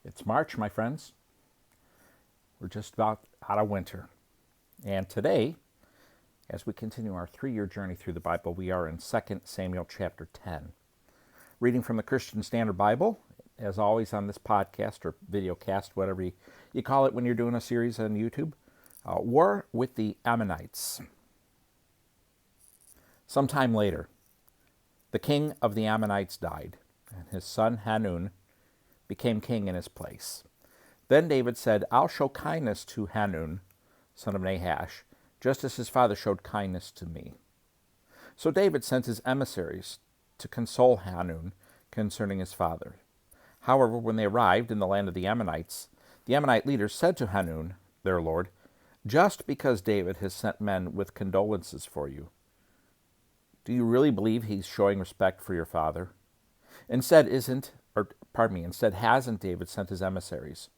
It's March, my friends. We're just about out of winter. And today, as we continue our 3-year journey through the Bible, we are in 2 Samuel chapter 10. Reading from the Christian Standard Bible, as always on this podcast or video cast, whatever you call it when you're doing a series on YouTube, War with the Ammonites. Sometime later, the king of the Ammonites died, and his son Hanun became king in his place. Then David said, I'll show kindness to Hanun, son of Nahash, just as his father showed kindness to me. So David sent his emissaries to console Hanun concerning his father. However, when they arrived in the land of the Ammonite leaders said to Hanun, their lord, just because David has sent men with condolences for you, do you really believe he's showing respect for your father? Instead, hasn't David sent his emissaries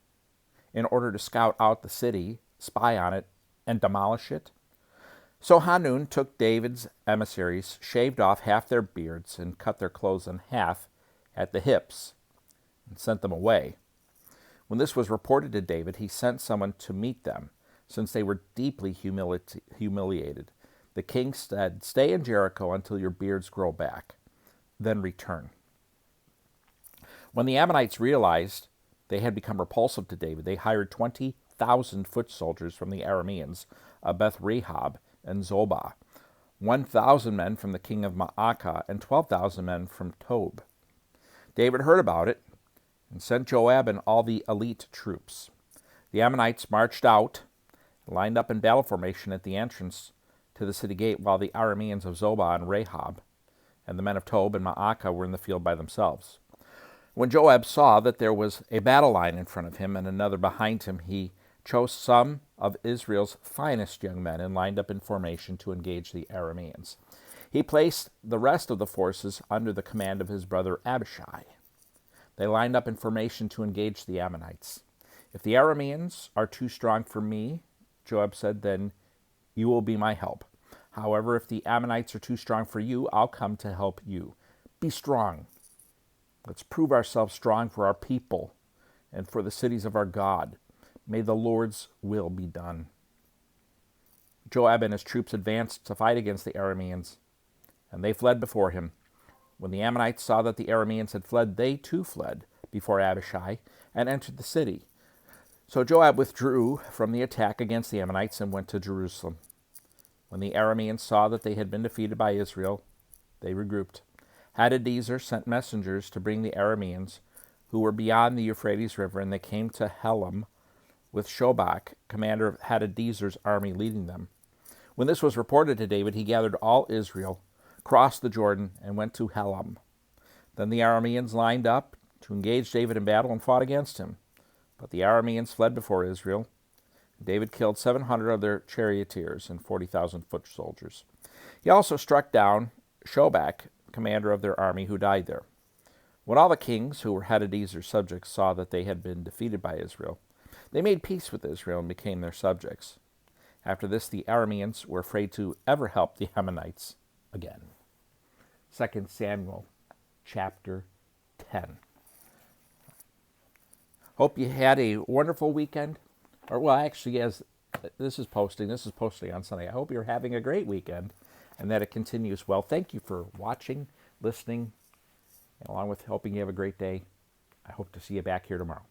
in order to scout out the city, spy on it, and demolish it? So Hanun took David's emissaries, shaved off half their beards, and cut their clothes in half at the hips, and sent them away. When this was reported to David, he sent someone to meet them, since they were deeply humiliated. The king said, Stay in Jericho until your beards grow back, then return. When the Ammonites realized they had become repulsive to David, they hired 20,000 foot soldiers from the Arameans of Beth-rehob and Zobah, 1,000 men from the king of Maacah, and 12,000 men from Tob. David heard about it and sent Joab and all the elite troops. The Ammonites marched out, lined up in battle formation at the entrance to the city gate, while the Arameans of Zobah and Rehob and the men of Tob and Maacah were in the field by themselves. When Joab saw that there was a battle line in front of him and another behind him, he chose some of Israel's finest young men and lined up in formation to engage the Arameans. He placed the rest of the forces under the command of his brother Abishai. They lined up in formation to engage the Ammonites. If the Arameans are too strong for me, Joab said, then you will be my help. However, if the Ammonites are too strong for you, I'll come to help you. Be strong. Let's prove ourselves strong for our people and for the cities of our God. May the Lord's will be done. Joab and his troops advanced to fight against the Arameans, and they fled before him. When the Ammonites saw that the Arameans had fled, they too fled before Abishai and entered the city. So Joab withdrew from the attack against the Ammonites and went to Jerusalem. When the Arameans saw that they had been defeated by Israel, they regrouped. Hadadezer sent messengers to bring the Arameans, who were beyond the Euphrates River, and they came to Helam with Shobach, commander of Hadadezer's army, leading them. When this was reported to David, he gathered all Israel, crossed the Jordan, and went to Helam. Then the Arameans lined up to engage David in battle and fought against him. But the Arameans fled before Israel. David killed 700 of their charioteers and 40,000 foot soldiers. He also struck down Shobach, commander of their army, who died there. When all the kings who were Hadadezer's subjects saw that they had been defeated by Israel, they made peace with Israel and became their subjects. After this, the Arameans were afraid to ever help the Ammonites again. 2 Samuel chapter 10. Hope you had a wonderful weekend. As this is posting on Sunday. I hope you're having a great weekend and that it continues well. Thank you for watching, listening, along with hoping you have a great day. I hope to see you back here tomorrow.